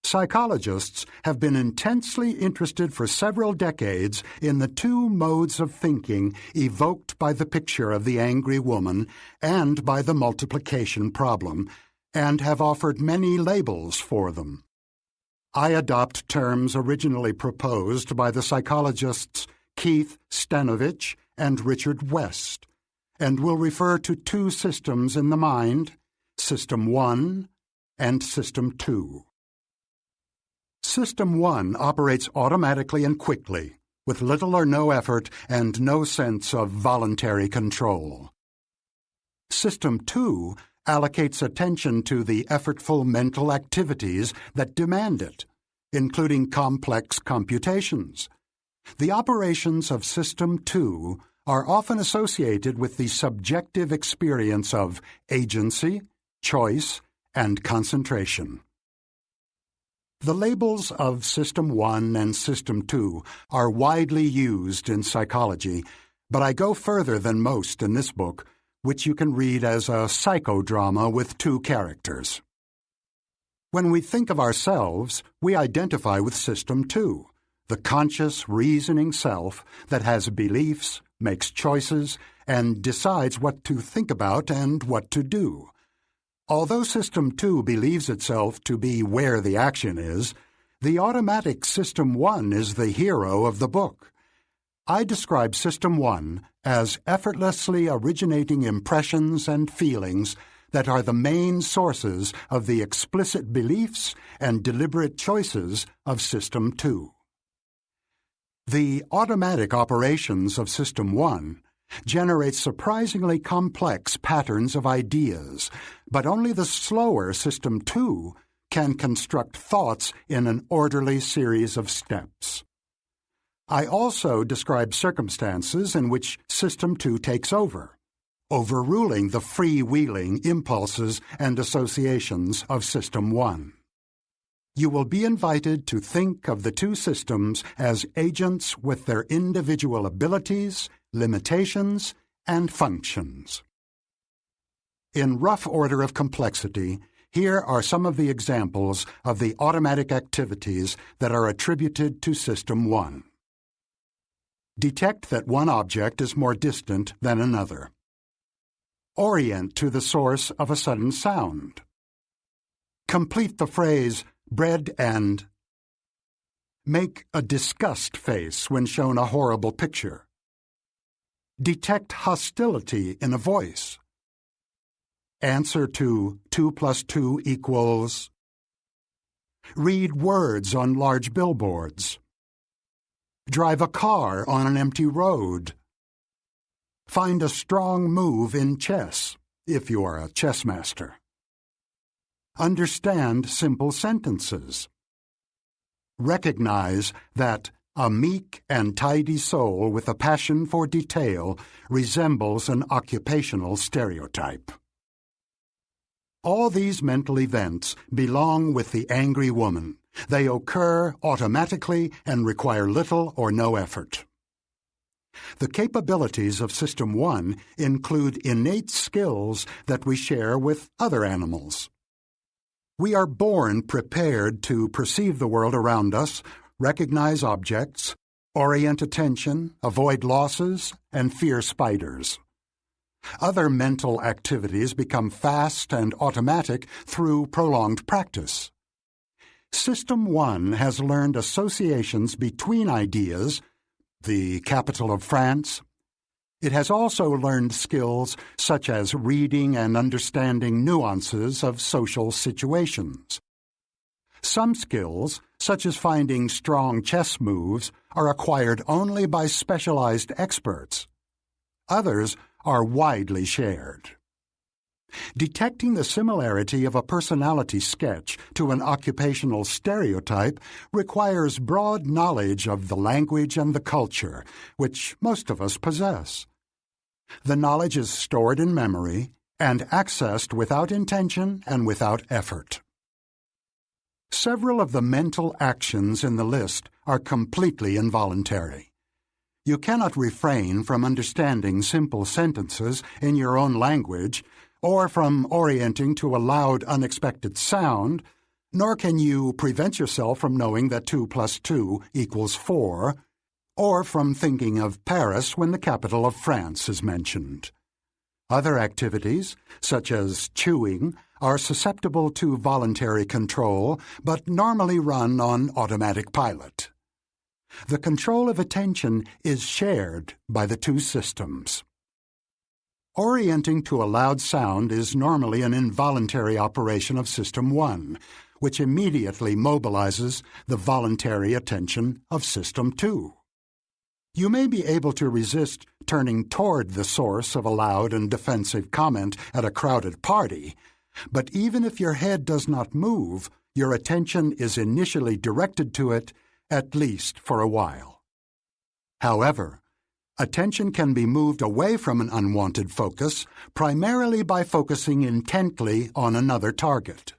Psychologists have been intensely interested for several decades in the two modes of thinking evoked by the picture of the angry woman and by the multiplication problem, and have offered many labels for them. I adopt terms originally proposed by the psychologists Keith Stanovich and Richard West, and will refer to two systems in the mind, System 1 and System 2. System 1 operates automatically and quickly, with little or no effort and no sense of voluntary control. System 2 allocates attention to the effortful mental activities that demand it, including complex computations. The operations of System 2 are often associated with the subjective experience of agency, choice, and concentration. The labels of System 1 and System 2 are widely used in psychology, but I go further than most in this book, which you can read as a psychodrama with two characters. When we think of ourselves, we identify with System 2, the conscious, reasoning self that has beliefs, makes choices, and decides what to think about and what to do. Although System 2 believes itself to be where the action is, the automatic System 1 is the hero of the book. I describe System 1 as effortlessly originating impressions and feelings that are the main sources of the explicit beliefs and deliberate choices of System 2. The automatic operations of System 1 generate surprisingly complex patterns of ideas, but only the slower System 2 can construct thoughts in an orderly series of steps. I also describe circumstances in which System 2 takes over, overruling the freewheeling impulses and associations of System 1. You will be invited to think of the two systems as agents with their individual abilities, limitations, and functions. In rough order of complexity, here are some of the examples of the automatic activities that are attributed to System 1. Detect that one object is more distant than another. Orient to the source of a sudden sound. Complete the phrase, bread and. Make a disgust face when shown a horrible picture. Detect hostility in a voice. Answer to 2 + 2 =. Read words on large billboards. Drive a car on an empty road. Find a strong move in chess, if you are a chess master. Understand simple sentences. Recognize that a meek and tidy soul with a passion for detail resembles an occupational stereotype. All these mental events belong with the angry woman. They occur automatically and require little or no effort. The capabilities of System 1 include innate skills that we share with other animals. We are born prepared to perceive the world around us, recognize objects, orient attention, avoid losses, and fear spiders. Other mental activities become fast and automatic through prolonged practice. System 1 has learned associations between ideas, the capital of France. It has also learned skills such as reading and understanding nuances of social situations. Some skills, such as finding strong chess moves, are acquired only by specialized experts. Others are widely shared. Detecting the similarity of a personality sketch to an occupational stereotype requires broad knowledge of the language and the culture, which most of us possess. The knowledge is stored in memory and accessed without intention and without effort. Several of the mental actions in the list are completely involuntary. You cannot refrain from understanding simple sentences in your own language or from orienting to a loud, unexpected sound nor can you prevent yourself from knowing that 2 plus 2 equals 4, or from thinking of Paris when the capital of France is mentioned. Other activities, such as chewing, are susceptible to voluntary control, but normally run on automatic pilot. The control of attention is shared by the two systems. Orienting to a loud sound is normally an involuntary operation of System 1, which immediately mobilizes the voluntary attention of System 2. You may be able to resist turning toward the source of a loud and defensive comment at a crowded party, but even if your head does not move, your attention is initially directed to it, at least for a while. However, attention can be moved away from an unwanted focus primarily by focusing intently on another target.